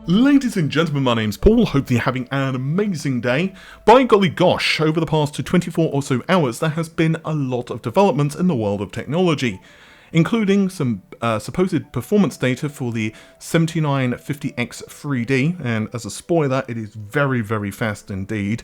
Ladies and gentlemen, my name's Paul, hope you're having an amazing day. By golly gosh, over the past 24 or so hours there has been a lot of development in the world of technology, including some supposed performance data for the 7950X 3D, and as a spoiler, it is very fast indeed.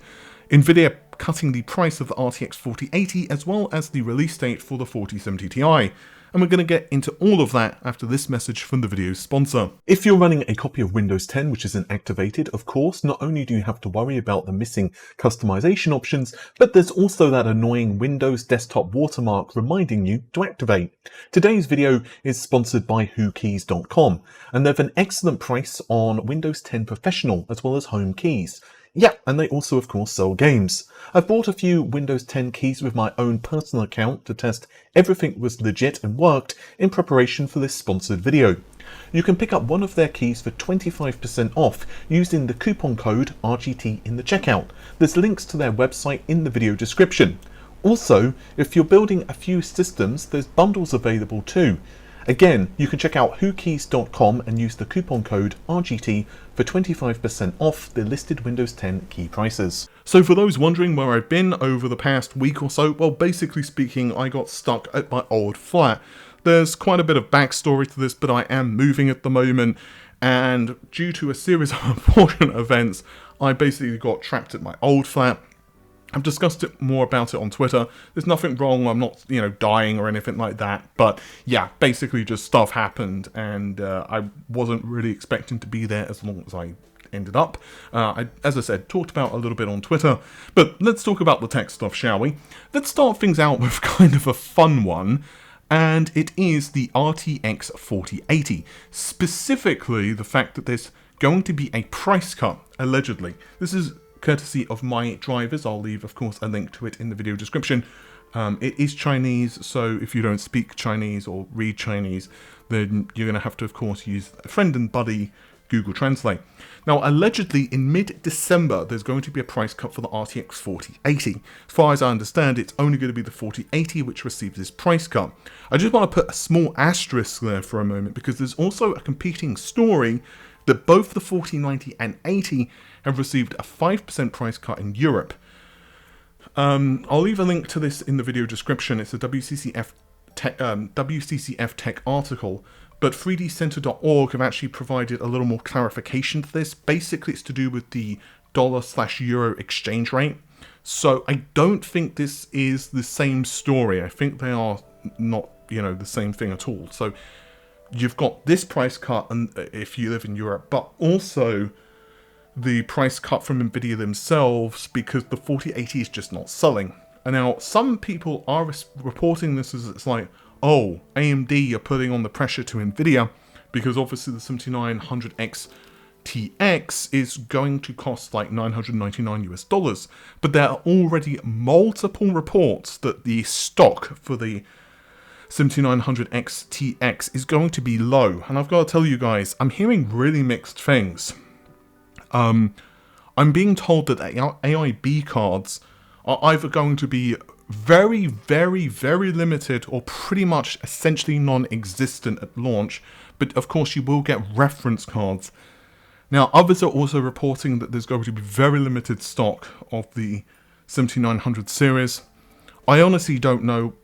Nvidia cutting the price of the RTX 4080 as well as the release date for the 4070 Ti. And we're going to get into all of that after this message from the video's sponsor. If you're running a copy of Windows 10 which isn't activated, of course, not only do you have to worry about the missing customization options, but there's also that annoying Windows desktop watermark reminding you to activate. Today's video is sponsored by whokeys.com, and they have an excellent price on Windows 10 Professional as well as home keys. Yeah, and they also of course sell games. I've bought a few Windows 10 keys with my own personal account to test everything was legit and worked in preparation for this sponsored video. You can pick up one of their keys for 25% off using the coupon code RGT in the checkout. There's links to their website in the video description. Also, if you're building a few systems, there's bundles available too. Again, you can check out whokeys.com and use the coupon code RGT for 25% off the listed Windows 10 key prices. So for those wondering where I've been over the past week or so, well, basically speaking, I got stuck at my old flat. There's quite a bit of backstory to this, but I am moving at the moment, and due to a series of unfortunate events, I basically got trapped at my old flat. I've discussed it more about it on Twitter. There's nothing wrong, I'm not, dying or anything like that. But yeah, basically just stuff happened, and I wasn't really expecting to be there as long as I ended up. As I said, talked about a little bit on Twitter. But let's talk about the tech stuff, shall we? Let's start things out with kind of a fun one. And it is the RTX 4080. Specifically, the fact that there's going to be a price cut, allegedly. This is courtesy of my drivers. I'll leave, of course, a link to it in the video description. It is Chinese, so if you don't speak Chinese or read Chinese, then you're going to have to, of course, use a friend and buddy Google Translate. Now, allegedly, in mid-December, there's going to be a price cut for the RTX 4080. As far as I understand, it's only going to be the 4080 which receives this price cut. I just want to put a small asterisk there for a moment, because there's also a competing story that both the 4090 and 80 have received a 5% price cut in Europe. I'll leave a link to this in the video description. It's a WCCF Tech article, but 3dcenter.org have actually provided a little more clarification to this. Basically, it's to do with the dollar/euro exchange rate. So I don't think this is the same story. I think they are not, the same thing at all. So you've got this price cut, and if you live in Europe, but also the price cut from Nvidia themselves, because the 4080 is just not selling. And now some people are reporting this as it's like, oh, AMD are putting on the pressure to Nvidia, because obviously the 7900X TX is going to cost like $999 US. But there are already multiple reports that the stock for the 7900X TX is going to be low. And I've got to tell you guys, I'm hearing really mixed things. I'm being told that AIB cards are either going to be very limited or pretty much essentially non-existent at launch, but of course you will get reference cards. Now, others are also reporting that there's going to be very limited stock of the 7900 series. I honestly don't know,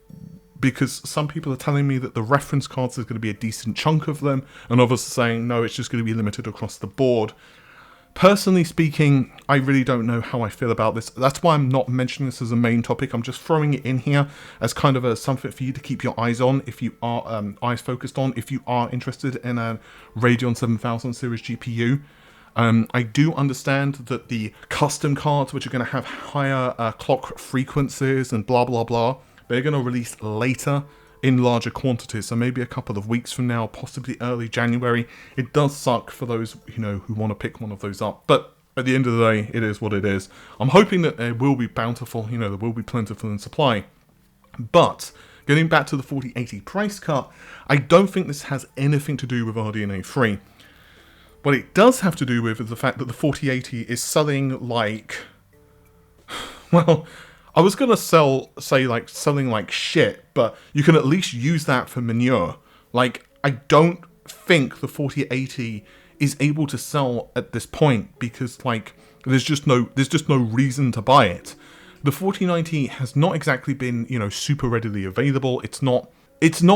because some people are telling me that the reference cards is going to be a decent chunk of them, and others are saying no, it's just going to be limited across the board. Personally speaking, I really don't know how I feel about this. That's why I'm not mentioning this as a main topic. I'm just throwing it in here as kind of something for you to keep your eyes on, if you are eyes focused on, if you are interested in a Radeon 7000 series GPU. I do understand that the custom cards, which are going to have higher clock frequencies and blah blah blah, they're going to release later in larger quantities, so maybe a couple of weeks from now, possibly early January. It does suck for those, who want to pick one of those up, but at the end of the day, it is what it is. I'm hoping that there will be bountiful, there will be plentiful in supply. But getting back to the 4080 price cut, I don't think this has anything to do with RDNA 3. What it does have to do with is the fact that the 4080 is selling like, well, I was going to say selling like shit, but you can at least use that for manure. Like, I don't think the 4080 is able to sell at this point, because like there's just no reason to buy it. The 4090 has not exactly been, you know, super readily available. It's not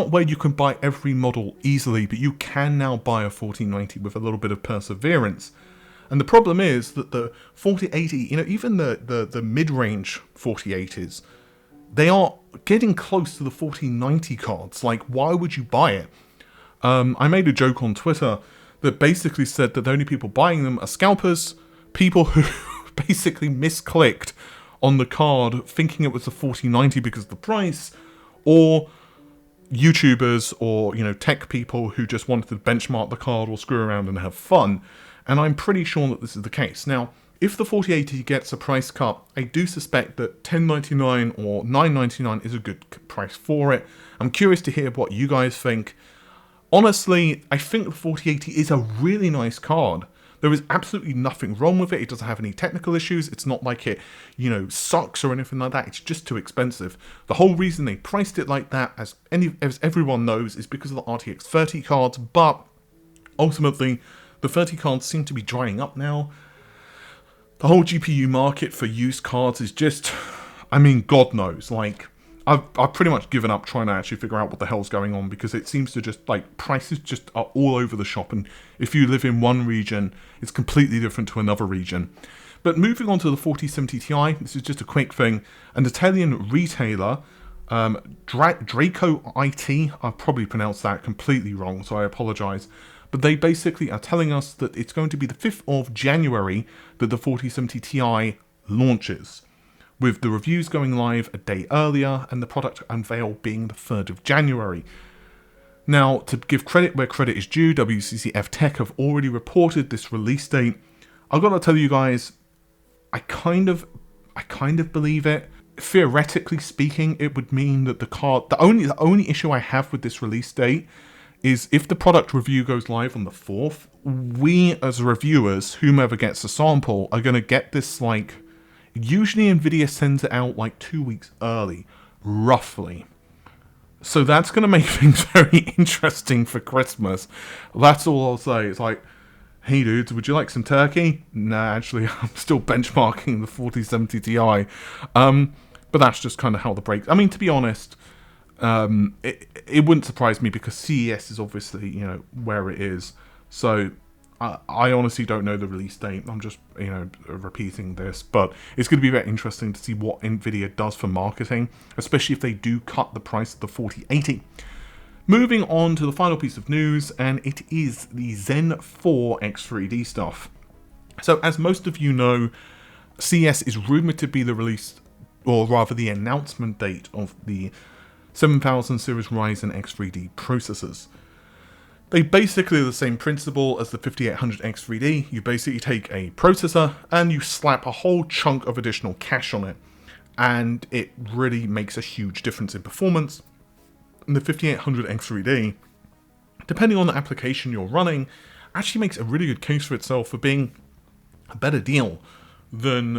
where you can buy every model easily, but you can now buy a 4090 with a little bit of perseverance. And the problem is that the 4080, you know, even the mid-range 4080s, they are getting close to the 4090 cards. Like, why would you buy it? I made a joke on Twitter that basically said that the only people buying them are scalpers, people who basically misclicked on the card thinking it was a 4090 because of the price, or YouTubers or, you know, tech people who just wanted to benchmark the card or screw around and have fun. And I'm pretty sure that this is the case. Now, if the 4080 gets a price cut, I do suspect that $1099 or $999 is a good price for it. I'm curious to hear what you guys think. Honestly, I think the 4080 is a really nice card. There is absolutely nothing wrong with it. It doesn't have any technical issues. It's not like it, you know, sucks or anything like that. It's just too expensive. The whole reason they priced it like that, as everyone knows, is because of the RTX 30 cards. But ultimately, the 30 cards seem to be drying up now. The whole GPU market for used cards is just, I mean, God knows. Like, I've pretty much given up trying to actually figure out what the hell's going on, because it seems to just, like, prices just are all over the shop, and if you live in one region, it's completely different to another region. But moving on to the 4070 Ti, this is just a quick thing. An Italian retailer, Draco IT, I've probably pronounced that completely wrong, so I apologize. But they basically are telling us that it's going to be the 5th of January that the 4070 Ti launches, with the reviews going live a day earlier and the product unveil being the 3rd of January. Now, to give credit where credit is due, WCCF Tech have already reported this release date. I've got to tell you guys, I kind of believe it. Theoretically speaking, it would mean that the only issue I have with this release date is if the product review goes live on the 4th, we as reviewers, whomever gets a sample, are going to get this, like, usually Nvidia sends it out like 2 weeks early, roughly. So that's going to make things very interesting for Christmas. That's all I'll say. It's like, hey dudes, would you like some turkey? Nah, actually, I'm still benchmarking the 4070 Ti. But that's just kind of how the breaks. I mean, to be honest, it wouldn't surprise me, because CES is obviously, you know, where it is. So I honestly don't know the release date. I'm just, you know, repeating this, but it's going to be very interesting to see what Nvidia does for marketing, especially if they do cut the price of the 4080. Moving on to the final piece of news, and it is the Zen 4 X3D stuff. So as most of you know, CES is rumored to be the release, or rather the announcement date of the 7000 series Ryzen X3D processors. They basically are the same principle as the 5800 X3D. You basically take a processor and you slap a whole chunk of additional cache on it, and it really makes a huge difference in performance. And the 5800 X3D, depending on the application you're running, actually makes a really good case for itself for being a better deal than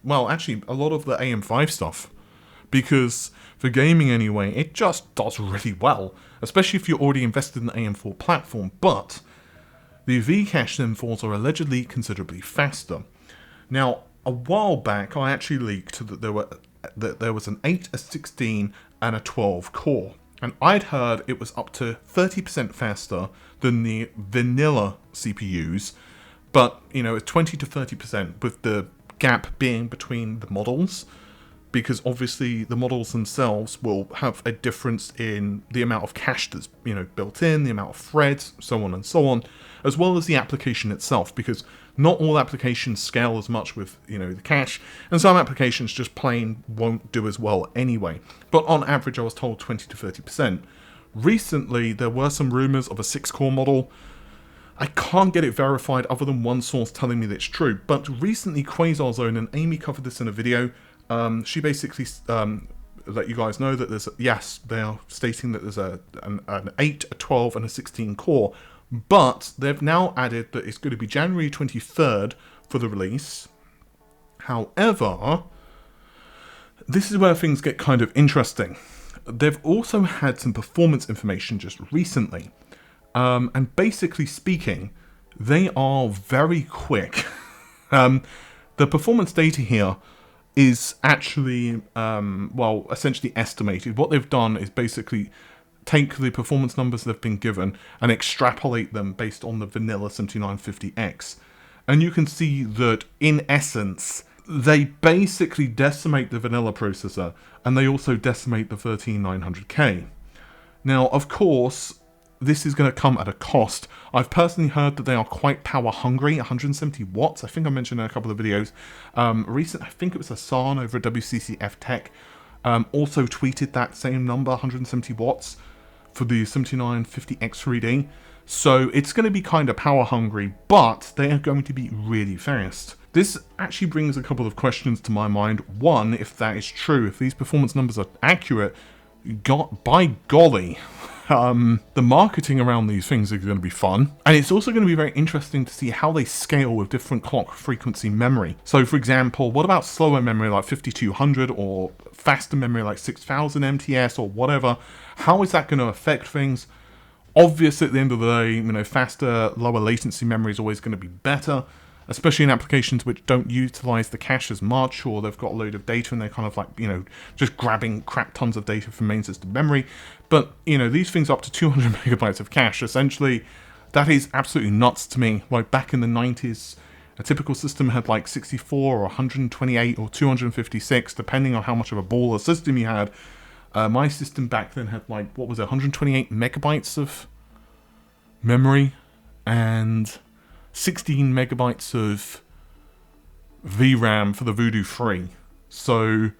well, actually a lot of the AM5 stuff. Because for gaming anyway, it just does really well, especially if you're already invested in the AM4 platform. But the Vcache Zen 4s are allegedly considerably faster. Now, a while back, I actually leaked that there was an 8, a 16, and a 12 core, and I'd heard it was up to 30% faster than the vanilla CPUs, but you know, 20 to 30%, with the gap being between the models. Because obviously the models themselves will have a difference in the amount of cache that's, you know, built in, the amount of threads, so on and so on, as well as the application itself, because not all applications scale as much with, you know, the cache, and some applications just plain won't do as well anyway. But on average, I was told 20 to 30%. Recently, there were some rumors of a 6-core model. I can't get it verified other than one source telling me that it's true, but recently Quasar Zone, and Amy covered this in a video, she basically let you guys know that there's, yes, they are stating that there's an 8, a 12, and a 16 core, but they've now added that it's going to be January 23rd for the release. However, this is where things get kind of interesting. They've also had some performance information just recently. And basically speaking, they are very quick. The performance data here is actually, well, essentially estimated. What they've done is basically take the performance numbers they've been given and extrapolate them based on the vanilla 7950X. And you can see that, in essence, they basically decimate the vanilla processor, and they also decimate the 13900K. Now, of course, this is going to come at a cost. I've personally heard that they are quite power hungry, 170 watts. I think I mentioned in a couple of videos. I think it was Hassan over at WCCF Tech, also tweeted that same number, 170 watts, for the 7950X3D. So it's going to be kind of power hungry, but they are going to be really fast. This actually brings a couple of questions to my mind. One, if that is true, if these performance numbers are accurate, by golly, the marketing around these things is going to be fun. And it's also going to be very interesting to see how they scale with different clock frequency memory. So for example, what about slower memory like 5200 or faster memory like 6000 MTS or whatever? How is that going to affect things? Obviously, at the end of the day, you know, faster, lower latency memory is always going to be better, especially in applications which don't utilize the cache as much, or they've got a load of data and they're kind of like, you know, just grabbing crap tons of data from main system memory. But, you know, these things up to 200 megabytes of cache, essentially, that is absolutely nuts to me. Like back in the 90s, a typical system had like 64 or 128 or 256, depending on how much of a baller system you had. My system back then had like, what was it, 128 megabytes of memory and 16 megabytes of VRAM for the Voodoo 3. So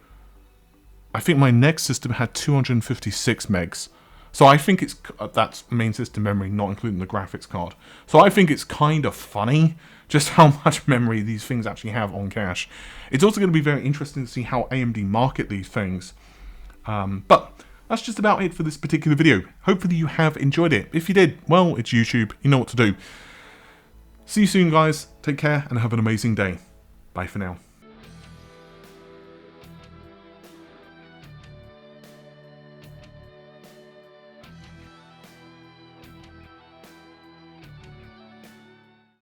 I think my next system had 256 megs. So I think it's, that's main system memory, not including the graphics card. So I think it's kind of funny just how much memory these things actually have on cache. It's also going to be very interesting to see how AMD market these things. But that's just about it for this particular video. Hopefully you have enjoyed it. If you did, well, it's YouTube. You know what to do. See you soon, guys. Take care and have an amazing day. Bye for now.